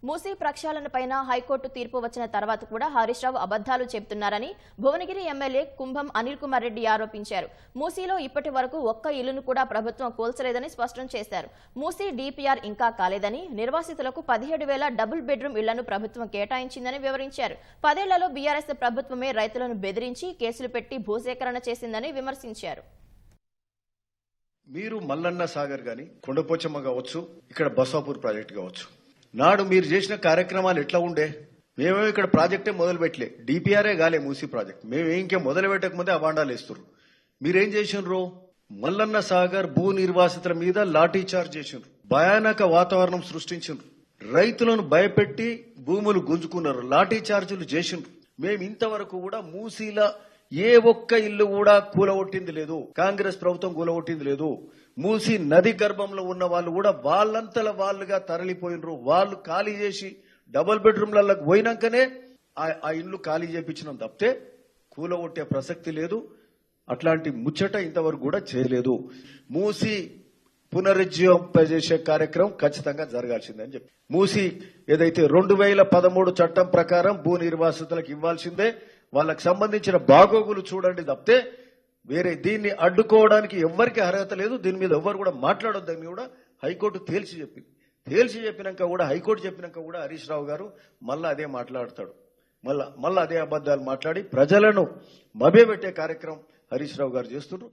Musi ప్రక్షాళనపైన high court తీర్పు వచ్చిన తర్వాత కూడా హరీష్ రావు అబద్దాలు చెబుతున్నారని భువనగిరి ఎమ్మెల్యే కుంభం అనిల్ కుమార్ రెడ్డి ఆరోపించారు. మూసీలో ఇప్పటి వరకు ఒక్క ఇల్లును కూడా ప్రభుత్వం కూల్చలేదని స్పష్టం చేశారు. మూసీ డీపీఆర్ ఇంకా కాలేదని, నిర్వాసితులకు 17,000 డబుల్ బెడ్రూమ్ ఇళ్లను ప్రభుత్వం కేటాయించిందని వివరించారు. 10 ఏళ్లలో బీఆర్ఎస్ ప్రభుత్వమే రైతులను బెదిరించి కేసులు పెట్టి భూసేకరణ చేసిందని విమర్శించారు. మీరు మల్లన్న సాగర్ గాని, కొండపోచమ్మ కావచ్చు, ఇక్కడ బసాపూర్ ప్రాజెక్ట్ కావచ్చు, నాడు మీరు చేసిన కార్యక్రమాలు ఎట్లా ఉండే? మేమేమో ఇక్కడ ప్రాజెక్టే మొదలు పెట్టలే, డిపిఆర్ఏ కాలే మూసీ ప్రాజెక్ట్. మేము ఇంకే మొదలు పెట్టకముందే అవాండాలు ఇస్తున్నారు. మీరేం చేసినారు? మల్లన్న సాగర్ భూ నిర్వాసితుల మీద లాఠీ చార్జ్ చేసినారు, భయానక వాతావరణం సృష్టించారు, రైతులను భయపెట్టి భూములు గుంజుకున్నారు, లాఠీ చార్జీలు చేసినారు. మేము ఇంతవరకు కూడా మూసీల ఏ ఒక్క ఇల్లు కూడా కూలగొట్టింది లేదు, కాంగ్రెస్ ప్రభుత్వం కూలగొట్టింది లేదు. మూసీ నది గర్భంలో ఉన్న వాళ్ళు కూడా వాళ్ళంతల వాళ్ళుగా తరలిపోయినరు. వాళ్ళు ఖాళీ చేసి డబుల్ బెడ్రూమ్లకు పోయినాకనే ఆ ఇండ్లు ఖాళీ చేయించడం తప్పితే కూలగొట్టే ప్రసక్తి లేదు. అట్లాంటి ముచ్చట ఇంతవరకు కూడా చేయలేదు. మూసీ పునరుజ్జీవింపజేసే కార్యక్రమం ఖచ్చితంగా జరగాల్సిందని చెప్పి, మూసీ ఏదైతే 2013 చట్టం ప్రకారం భూ నిర్వాసితులకు ఇవ్వాల్సిందే. వాళ్ళకు సంబంధించిన బాగోగులు చూడండి తప్పితే వేరే దీన్ని అడ్డుకోవడానికి ఎవ్వరికి అర్హత లేదు. దీని మీద ఎవ్వరు కూడా మాట్లాడొద్దని కూడా హైకోర్టు తేల్చి చెప్పింది. తేల్చి చెప్పినాక కూడా, హైకోర్టు చెప్పినాక కూడా హరీష్ రావు గారు మళ్ళా అదే మాట్లాడతాడు. మళ్ళా అదే అబద్దాలు మాట్లాడి ప్రజలను మభ్యపెట్టే కార్యక్రమం హరీష్ రావు గారు చేస్తున్నారు.